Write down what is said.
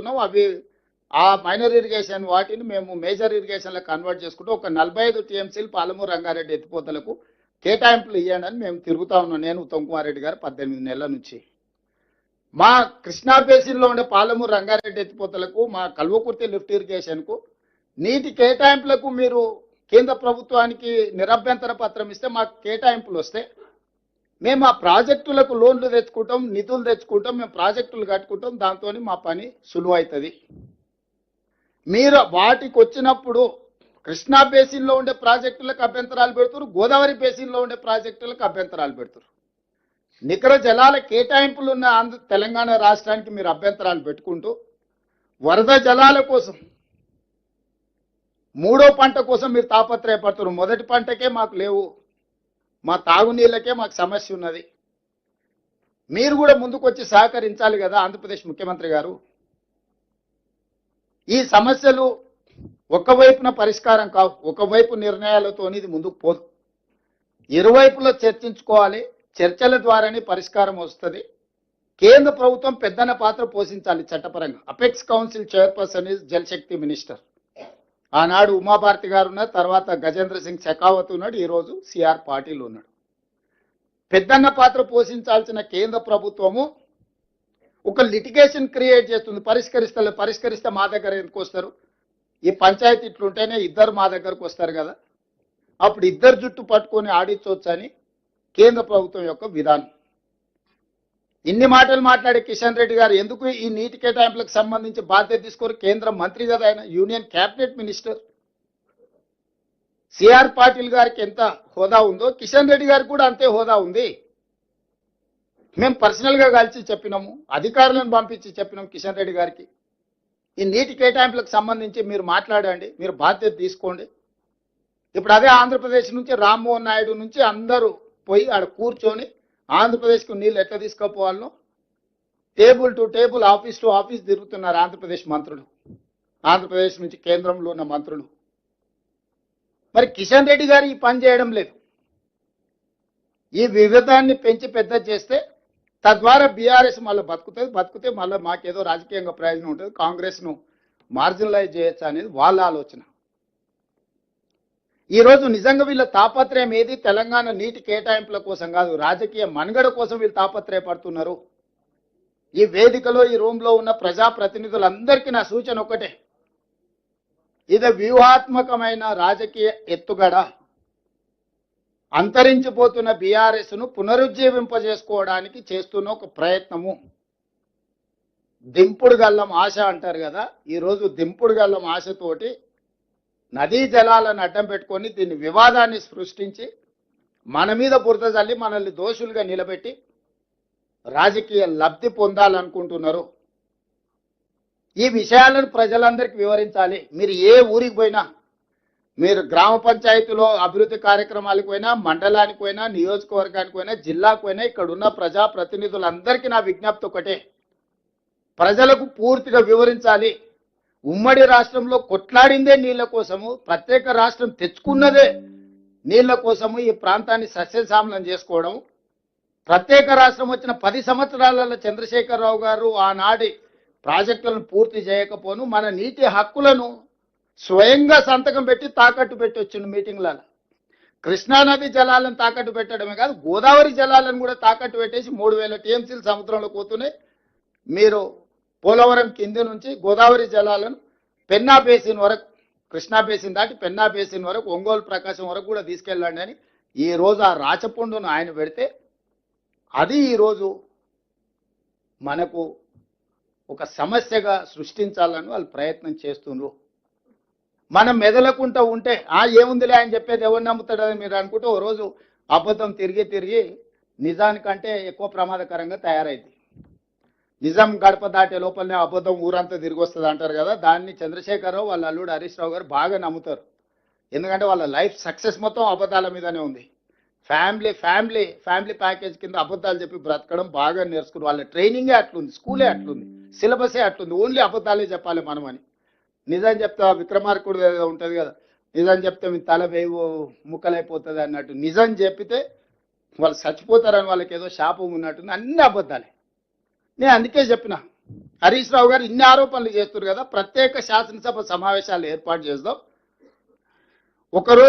ఉన్నాం. అవి ఆ మైనర్ ఇరిగేషన్ వాటిని మేము మేజర్ ఇరిగేషన్లో కన్వర్ట్ చేసుకుంటూ ఒక 45 టీఎంసీలు పాలమూరు రంగారెడ్డి ఎత్తిపోతలకు కేటాయింపులు ఇవ్వండి అని మేము తిరుగుతా ఉన్నాం. నేను ఉత్తమ్ కుమార్ రెడ్డి గారు 18 నెలల నుంచి మా కృష్ణా బేసిన్లో ఉండే పాలమూరు రంగారెడ్డి ఎత్తిపోతలకు మా కల్వకుర్తి లిఫ్ట్ ఇరిగేషన్కు నీటి కేటాయింపులకు మీరు కేంద్ర ప్రభుత్వానికి నిరభ్యంతర పత్రం ఇస్తే మాకు కేటాయింపులు వస్తే మేము ఆ ప్రాజెక్టులకు లోన్లు తెచ్చుకుంటాం, నిధులు తెచ్చుకుంటాం, మేము ప్రాజెక్టులు కట్టుకుంటాం. దాంతో మా పని సులువవుతుంది. మీరు వాటికి వచ్చినప్పుడు కృష్ణా బేసిన్లో ఉండే ప్రాజెక్టులకు అభ్యంతరాలు పెడుతున్నారు, గోదావరి బేసిన్లో ఉండే ప్రాజెక్టులకు అభ్యంతరాలు పెడుతున్నారు. నికర జలాల కేటాయింపులు ఉన్న తెలంగాణ రాష్ట్రానికి మీరు అభ్యంతరాలు పెట్టుకుంటూ వరద జలాల కోసం మూడో పంట కోసం మీరు తాపత్రయపడుతున్నారు. మొదటి పంటకే మాకు లేవు, మా తాగునీళ్ళకే మాకు సమస్య ఉన్నది. మీరు కూడా ముందుకు వచ్చి సహకరించాలి కదా ఆంధ్రప్రదేశ్ ముఖ్యమంత్రి గారు. ఈ సమస్యలు ఒకవైపున పరిష్కారం కావు, ఒకవైపు నిర్ణయాలతో ఇది ముందుకు పోదు. ఇరువైపులో చర్చించుకోవాలి, చర్చల ద్వారానే పరిష్కారం వస్తుంది. కేంద్ర ప్రభుత్వం పెద్దన పాత్ర పోషించాలి చట్టపరంగా. Apex council chairperson is Jal Shakti minister. ఆనాడు ఉమాభారతి గారు ఉన్నారు, తర్వాత గజేంద్ర సింగ్ షెకావత్ ఉన్నాడు, ఈరోజు సిఆర్ పాటిల్ ఉన్నాడు. పెద్దన్న పాత్ర పోషించాల్సిన కేంద్ర ప్రభుత్వము ఒక లిటిగేషన్ క్రియేట్ చేస్తుంది. పరిష్కరిస్తే మా దగ్గర ఎందుకు వస్తారు? ఈ పంచాయతీ ఇట్లుంటేనే ఇద్దరు మా దగ్గరకు వస్తారు కదా, అప్పుడు ఇద్దరు జుట్టు పట్టుకొని ఆడించవచ్చు అని కేంద్ర ప్రభుత్వం యొక్క విధానం. ఇన్ని మాటలు మాట్లాడే కిషన్ రెడ్డి గారు ఎందుకు ఈ నీటి కేటాయింపులకు సంబంధించి బాధ్యత తీసుకోరు? కేంద్ర మంత్రి కదా ఆయన, union cabinet minister. CR Patil గారికి ఎంత హోదా ఉందో కిషన్ రెడ్డి గారికి కూడా అంతే హోదా ఉంది. మేము పర్సనల్గా కలిసి చెప్పినాము, అధికారులను పంపించి చెప్పినాం కిషన్ రెడ్డి గారికి, ఈ నీటి కేటాయింపులకు సంబంధించి మీరు మాట్లాడండి, మీరు బాధ్యత తీసుకోండి. ఇప్పుడు అదే ఆంధ్రప్రదేశ్ నుంచి రామ్మోహన్ నాయుడు నుంచి అందరూ పోయి ఆడ కూర్చొని ఆంధ్రప్రదేశ్కు నీళ్ళు ఎట్లా తీసుకుపోవాలనో table to table, office to office తిరుగుతున్నారు ఆంధ్రప్రదేశ్ మంత్రులు, ఆంధ్రప్రదేశ్ నుంచి కేంద్రంలో ఉన్న మంత్రులు. మరి కిషన్ రెడ్డి గారు ఈ పని చేయడం లేదు. ఈ వివిధాన్ని పెంచి పెద్ద చేస్తే తద్వారా బీఆర్ఎస్ మళ్ళీ బతుకుతే మళ్ళీ మాకేదో రాజకీయంగా ప్రయోజనం ఉంటుంది, కాంగ్రెస్ను మార్జినలైజ్ చేయొచ్చు అనేది వాళ్ళ ఆలోచన. ఈరోజు నిజంగా వీళ్ళ తాపత్రయం ఏది? తెలంగాణ నీటి కేటాయింపుల కోసం కాదు, రాజకీయ మనుగడ కోసం వీళ్ళు తాపత్రయపడుతున్నారు. ఈ వేదికలో ఈ రూమ్లో ఉన్న ప్రజాప్రతినిధులందరికీ నా సూచన ఒకటే, ఇది వ్యూహాత్మకమైన రాజకీయ ఎత్తుగడ. అంతరించిపోతున్న బీఆర్ఎస్ను పునరుజ్జీవింపజేసుకోవడానికి చేస్తున్న ఒక ప్రయత్నము. దింపుడు గల్లం ఆశ అంటారు కదా, ఈరోజు దింపుడు గల్లం ఆశతోటి నదీ జలాలను అడ్డం పెట్టుకొని దీన్ని వివాదాన్ని సృష్టించి మన మీద బురద జల్లి మనల్ని దోషులుగా నిలబెట్టి రాజకీయ లబ్ధి పొందాలనుకుంటున్నారు. ఈ విషయాలను ప్రజలందరికీ వివరించాలి. మీరు ఏ ఊరికి పోయినా, మీరు గ్రామ పంచాయతీలో అభివృద్ధి కార్యక్రమాలకు పోయినా, మండలానికి పోయినా, నియోజకవర్గానికి పోయినా, జిల్లాకు పోయినా, ఇక్కడ ఉన్న ప్రజాప్రతినిధులందరికీ నా విజ్ఞప్తి ఒకటే, ప్రజలకు పూర్తిగా వివరించాలి. ఉమ్మడి రాష్ట్రంలో కొట్లాడిందే నీళ్ల కోసము, ప్రత్యేక రాష్ట్రం తెచ్చుకున్నదే నీళ్ల కోసము ఈ ప్రాంతాన్ని సస్యశ్యామలం చేసుకోవడం. ప్రత్యేక రాష్ట్రం వచ్చిన 10 సంవత్సరాలలో చంద్రశేఖరరావు గారు ఆనాటి ప్రాజెక్టులను పూర్తి చేయకపోను మన నీటి హక్కులను స్వయంగా సంతకం పెట్టి తాకట్టు పెట్టి వచ్చిన మీటింగ్లలో. కృష్ణానది జలాలను తాకట్టు పెట్టడమే కాదు, గోదావరి జలాలను కూడా తాకట్టు పెట్టేసి 3000 టీఎంసీలు సముద్రంలో పోతున్నాయి. మీరు పోలవరం కింది నుంచి గోదావరి జలాలను పెన్నా బేసిన్ వరకు, కృష్ణా బేసిన్ దాటి పెన్నా బేసిన్ వరకు, ఒంగోలు ప్రకాశం వరకు కూడా తీసుకెళ్ళండి అని ఈరోజు ఆ రాచపుండును ఆయన పెడితే అది ఈరోజు మనకు ఒక సమస్యగా సృష్టించాలని వాళ్ళు ప్రయత్నం చేస్తున్నారు. మనం మెదలకుంటూ ఉంటే ఏముందిలే ఆయన చెప్పేది ఎవరు నమ్ముతాడని మీరు అనుకుంటే ఓ రోజు అబద్ధం తిరిగి నిజానికంటే ఎక్కువ ప్రమాదకరంగా తయారైంది. నిజం గడప దాటే లోపలనే అబద్ధం ఊరంతా తిరిగి వస్తుంది అంటారు కదా, దాన్ని చంద్రశేఖరరావు వాళ్ళ అల్లుడు హరీష్ రావు గారు బాగా నమ్ముతారు. ఎందుకంటే వాళ్ళ లైఫ్ సక్సెస్ మొత్తం అబద్ధాల మీదనే ఉంది. ఫ్యామిలీ ప్యాకేజ్ కింద అబద్ధాలు చెప్పి బ్రతకడం బాగా నేర్చుకున్నారు. వాళ్ళ ట్రైనింగే అట్లుంది, స్కూలే అట్లుంది, సిలబసే అట్లుంది, ఓన్లీ అబద్ధాలే చెప్పాలి మనం అని. నిజం చెప్తే విక్రమార్కుడు ఉంటుంది కదా, నిజం చెప్తే మీ తల వేవు ముక్కలైపోతుంది అన్నట్టు. నిజం చెప్పితే వాళ్ళు చచ్చిపోతారని వాళ్ళకి ఏదో శాపం ఉన్నట్టుంది, అన్ని అబద్ధాలే. నేను అందుకే చెప్పిన హరీష్ రావు గారు ఇన్ని ఆరోపణలు చేస్తున్నారు కదా, ప్రత్యేక శాసనసభ సమావేశాలు ఏర్పాటు చేద్దాం. ఒకరోజు